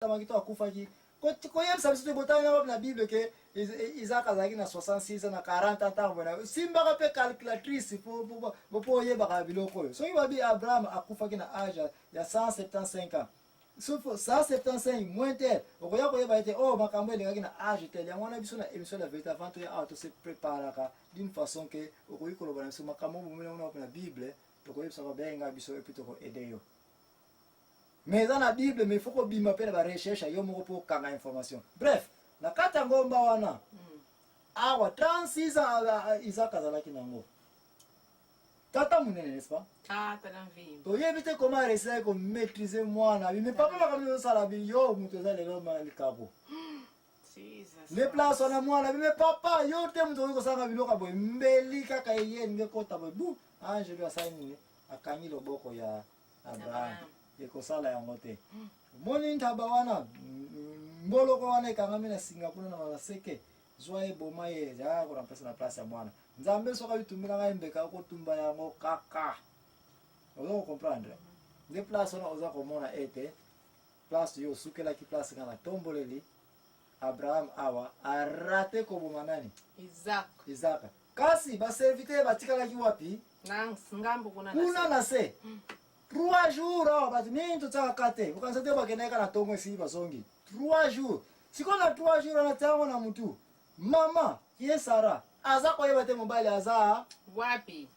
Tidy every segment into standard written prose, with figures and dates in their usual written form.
makito akufa ki ko yem sabi to botana na Bible ke Isaac azaki na 66 na 40 ans bona simba ka pe calculatrice po yeba ka biloko yo so ibabi Abraham akufa ki na âge ya 175 ans sauf 175 moins tel okoya ko yeba ete makambo elengaki na âge tel yango na biso na émission la vérité avant to ya to se préparaka d'une façon que okoyi koloba na biso makambo bomona na Bible tokoyebisa ko benga biso et puis toko aider yo mais dans la Bible mais il faut qu'on bima pe na recherche yo moko po kanga information bref na kata ngomba wana awa 36 ans Isaac azalaki nango tata munene n'est-ce pas tata vie to yebite comment réussir ko maîtriser mwana mais papa makamyo sala bi yo muto za lelo malikabo les places on a mwana mais papa yo te muto ko sanga biloko boy mbeli kaka yeye ngekota boy bu ange bi asaini akanyi loboko ya Abraham ekosala yango te moni ntaba wana mboloko wana ekangami na singa kuna na maseke zwa eboma ye ja ko rampesa na place ya mwana nzambe soka bitumila ngai mbeka ko tumba yango kaka ozo comprendre de place ona oza komona ete place yo sukela ki place kana tomboleli Abraham awa arate ko boma nani Isaac kasi ba serviteur batikala ki wapi ngambo kuna na se 3 jours bati mintu tsakate ukanza te bakeneka na tongo esi basongi 3 jours sikona 3 jours na tango na mutu mama ye Sara aza ko yebate mobali aza wapi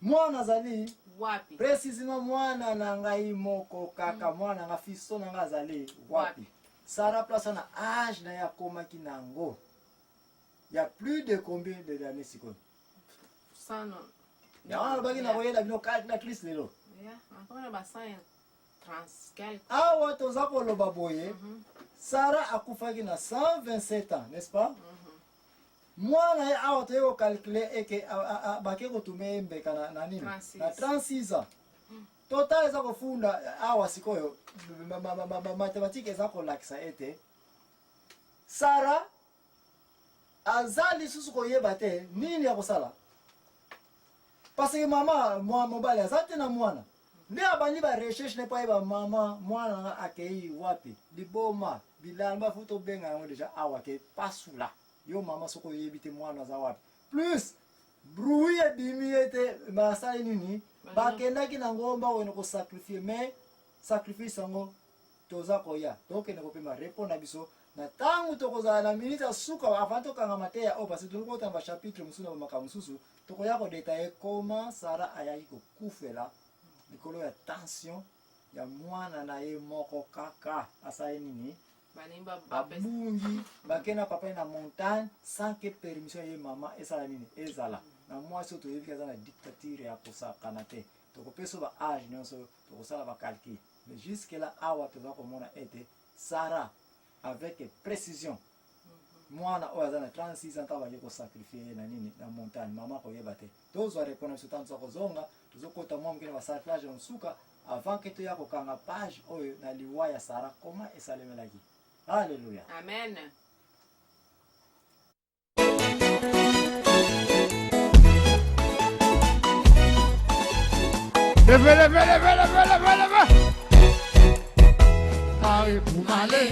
mwana zali wapi précisément mwana na ngai moko kaka mwana nga fiso na nga zali wapi Sara place na âge na ya komaki nango ya plus de combien d'années sikoni sana ya wana bagi na koyela bino calculatrice lelo encore ba 30 awa toza koloba boye Sara akufaki na 127 ans n'est-ce pas mwana ye awa toye calculer eke bake kotume mbeka na nini na 36 ans total eza kofunda awa sikoyo mathématique eza kolakisa ete Sara azali susu koyeba te nini ya kosala parce que mama mobali azate na mwana nde abandi ba recherche ne pa yeba mama mwana nga akei wapi liboma bilamba futo benga yango deja awa ke pasula yo mama soko yebite mwana za wapi plus bruit ebimi ete basali nini bakendaki na ngomba wena ko sacrifier mais sacrifice yango toza koya donc ne kopema répondre biso na tangu tokozala na minute suka avant tokanga mateya parce que tuloko tamba chapitre musuna makambo susu tokoya ko détailler comment Sara ayaki ko kufela likolo ya tension ya mwana na ye moko kaka asali nini babungi bakena papa na montagne sans que permission ye mama esala nini ezala na mwasi toyebi kaza na dictature ya kosakana te tokopeso ba âge nyonso tokosala ba calcul mais jusque là awa toza komona ete Sara avec précision mwana oyo aza na 36 ans tabaki kosacrifier na nini na montagne mama koyeba te tozwa répondre sur tanto kozonga tozokota mwa mokene basaklage mosuka avant que toya kokanga page oyo na liwa ya Sara koma esalemelaki. Alléluia. Amen. Leve. Pare pour m'aller.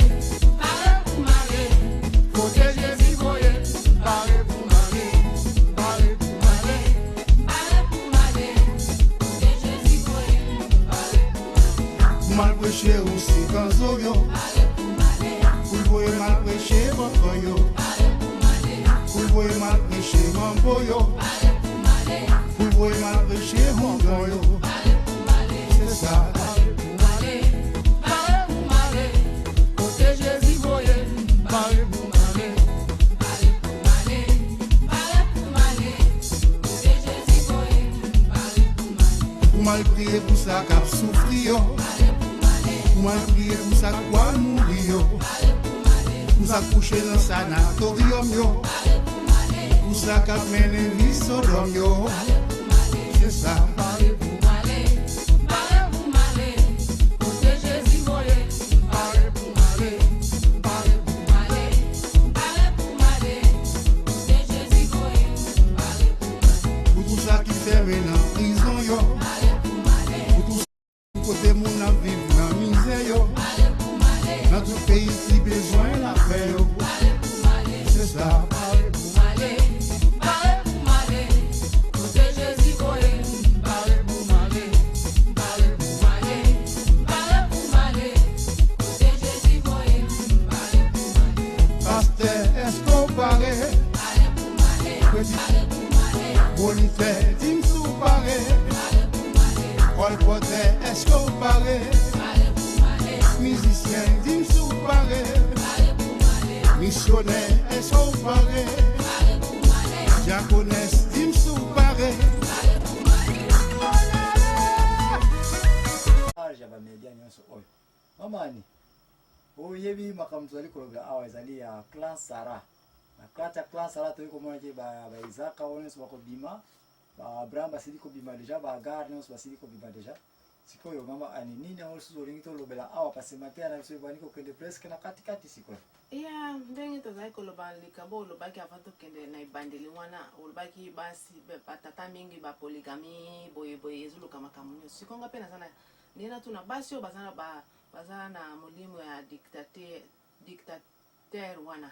Côté Jésus, voyez. Pare pour m'aller. Côté Jésus, voyez. Mal prêché aussi quand Zoyo. Vous voyez mal prêché mon coyo. Vous voyez mal prêché mon boyo. Vous voyez mal prêché mon coyo. C'est ça. Côté Jésus, voyez. Pare pour m'aller. Vous mal prié pour ça qu'a souffrir. Vous mal prié pour ça quoi mourir. Vous accouchez dans sanatorium. Vous ça qu'a mené vie Sodome. C'est ça. Maintenant prison yo, pour tout côté mon vive dans misère yo, Dans tout pays qui besoin la paix, yo. C'est ça. Parlez pour Malé. Parlez pour Malé. Protéger Zivoye. Parlez pour Malé. Parlez pour Malé. Parlez pour Malé. Protéger Zivoye. Parlez pour Malé. Pasteur, est-ce qu'on paraît? Parlez pour Malé. Parlez pour Malé. Bonifère, dis-moi sous paraît. Parlez pour Malé. Colpoté, est-ce qu'on paraît? Parlez pour Malé. Musicien, dis-moi sous paraît. Parlez pour Malé. Missionnaire, est-ce qu'on paraît? Parlez pour Malé. Diaconesse, dis-moi sous paraît. Parlez pour Malé. Jaba media nyonso oyo mamani oyebi makamzo ali kolobela awa ezali ya clan Sara na kati ya clan Sara toyi komona ke ba Isaka nyonso bakobima ba Abraham basili kobima deja ba Agar nyonso basili kobima deja sikoyo mama ani nini yango lisusu olingi tolobela awa pasi mateya na biso ebani kokende presque na katikati sikoyo iya ndenge tozali koloba likabo olobaki avant tokende na ebandeli wana olobaki basi batata mingi bapoligami boyeboye ezoluka makambo nyonso sikonga mpe naza na ndenge tuna basi oyo baza na molimo ya dictateur wana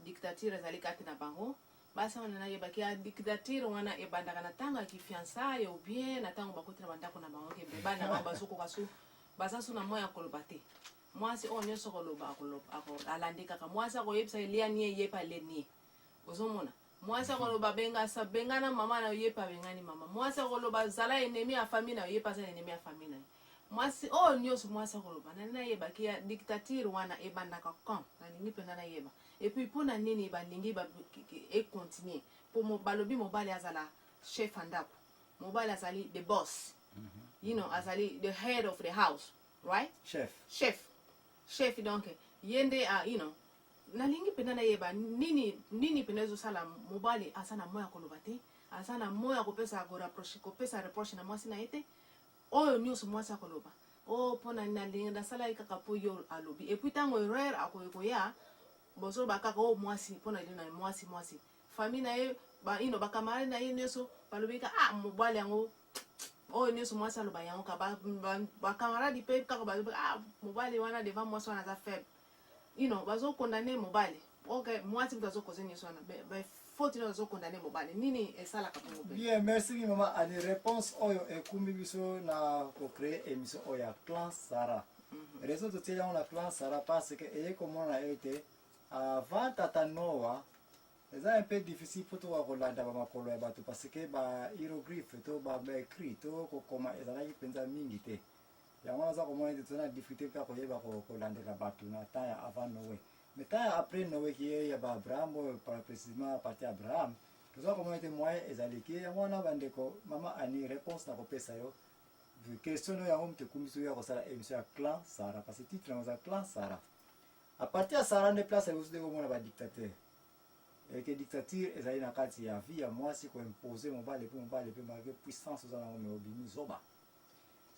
dictature ezali kati na bango basi wana nayebaki ya dictature wana ebandaka na ntango ya kifiançaille ou bien na ntango bakoti na bandako na bango ke bana bango bazokoka su baza su na moya koloba te mwasi oyo nyonso koloba alandi kaka mwasi akoyebisa elia nie yepa lenie ozomona mwasi akoloba bengana mama na yepa bengani mama mwasi akoloba zala ennemi ya famille na yepa za ennemi ya famille na mwasi oyo nyonso mwasi akoloba nayebaki ya dictature wana ebandaka quand nalingi mpenza nayeba epuis mpona nini balingi econtinue po balobi mobali azala chef andako mobali azali the boss azali the head of the house right chef donc yende nalingi mpenza nayeba nini mpenza ezosala mobali aza na moya koloba te aza na moya kopesa reproche na mwasi na ye te oyo nyonso mwasi akoloba mpona nalingi nasala ye kaka mpo yo alobi epuis ntango erreur akoya bozoloba kaka mwasi mpona lino na mwasi famille na ye bakamarade na ye nyonso balobi ka mobali yango oyo nyonso mwasi aloba yango ka bakamaradi mpe kaka balobi mobali wana devant mwasi wana aza faible bazokondane mobali mwasi mpe azokoze nyonso wana faute nyonso azokondane mobali nini esalaka bongo mpe bien merci mama ani réponse oyo ekumbi biso na kocrée émission oyo ya clan Sara raison totieli yango na clan Sara parce que eye komona ete avant tata Noa eza un peu difficile po toka kolanda bamakolo ya bato parce que bahieroglyphe to baécrit to kokoma ezalaki mpenza mingi te yango naza komona ete toza na difficulté kaka koyeba kolandela bato na temps ya avant Noé mais temps ya après Noé ki ye ya baabraham oyo précisément parti abraham toza komona ete moyen ezaleki yango wana bandeko mama ani réponse na kopesa yo question oyo yango moto ekumbi biso ya kosala émission ya clan Sara parce que titre yango eza clan Sara à partir ya Sara nde place ekosi nde komona badictateur eke dictature ezali na kati ya vie ya mwasi koimpose mobali mpe malgré puissance oza nango me obimi zoba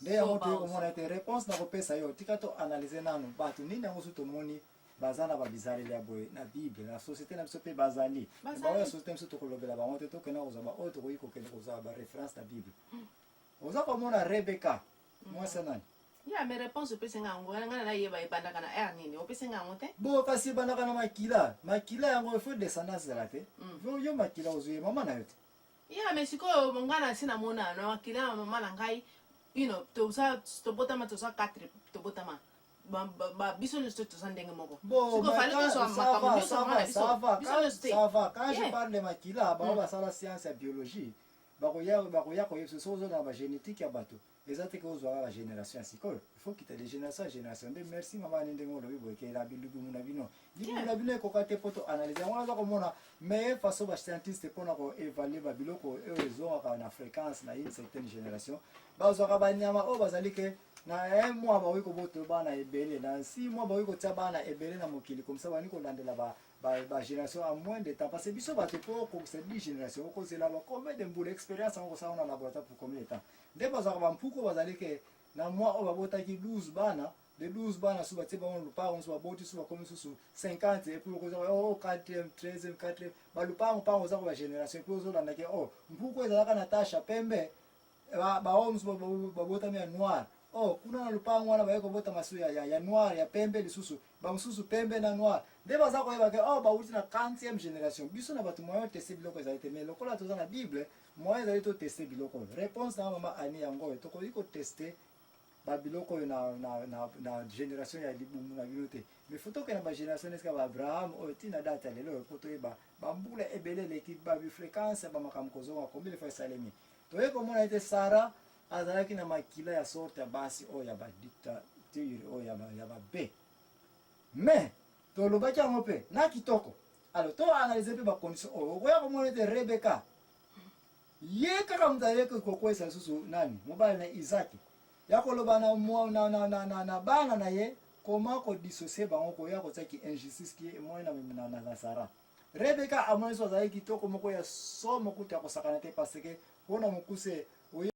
nde yango toye komona ete réponse na kopesa yo tika to analyse nanu bato nini yango so tomoni baza na babizaleli ya boye na bible na société na biso mpe bazali baoyo ya société biso tokolobela bango te tokenda kozwa baoyo tokoki kokende kozwa baréférence na bible oza komona Rebeka mwasi nani ya me réponse opesenga yango ngana nayeba ebandaka na air nini opesenga yango te bo kasi ebandaka na makila yango efo descendance ezala te yo makila ozwi mama na yo te ya me sikoyo ngana si namona na makila ya mama na ngai tobotama toza 4 tobotama biso nyonso toza ndenge moko quand je parle de makila bango basala science ya biologie bakoya koyebisa so ozona na bagénétique ya bato eza te ke ozwaka bagénération ya sikoyo ifo kita de génération ya génération nde merci mama ni ndenge olobi boyeke na bilubumu na bino libumu na bino ekoka te mpo to analyse yango naza komona meilleure façon bascientiste mpona koévalue babiloko oyo ezongaka na fréquence na une certaine génération bazwaka banyama oyo bazali ke na 1 mois bakoki kobota bana ebele na 6 mois bakoki kotia bana ebele na mokili komsa bani kolandela bagénération à moins de temps parce que biso bato mpo okokisa 10 génération okozela combien de mbula expérience yango kosala na laboratoire pour combien de temps nde bazwaka bampuku bazali ke na mois oyo babotaki 12 bana de 12 bana so batie bango lupango so baboti so bakomi susu 50 epuis okozaka 4e 13e 4e balupango mpango oza ko bagénération epuis ozolandaki mpuku ezalaka na tasha pembe baoyo mosu babotami ya noir oh kuna na lupango wana bayeko bota masu ya noir ya pembe lisusu ba mususu pembe na noir nde baza koyeba ke oh bauti na 40e génération biso na bato moyo tester biloko ezali te mais lokola toza na bible moyo ezali to tester biloko réponse na mama ani yango tokoki ko tester ba biloko na génération ya libumu na bino te mais faut que na ba génération eska ba Abraham o tina data lelo po to yeba ba mbula ebele l'équipe ba bi fréquence ba makamko kozonga combien de fois salemi to yeko mona ete Sara azalaki na makila ya sorte ya basi oyo ya badictature oyo ya babe mais tolobaki yango mpe na kitoko alors to analyse mpe bacondition oyo okoya komona ete Rebeka ye kaka moto ayeki kokwesa lisusu nani mobali na Isaki ya koloba na bana na ye koma kodissocie bango koya kotiaki injustice ki moi na Sara Rebeka amoni so azalaki kitoko moko ya somo kuta kosakana te parce que mpona mokuse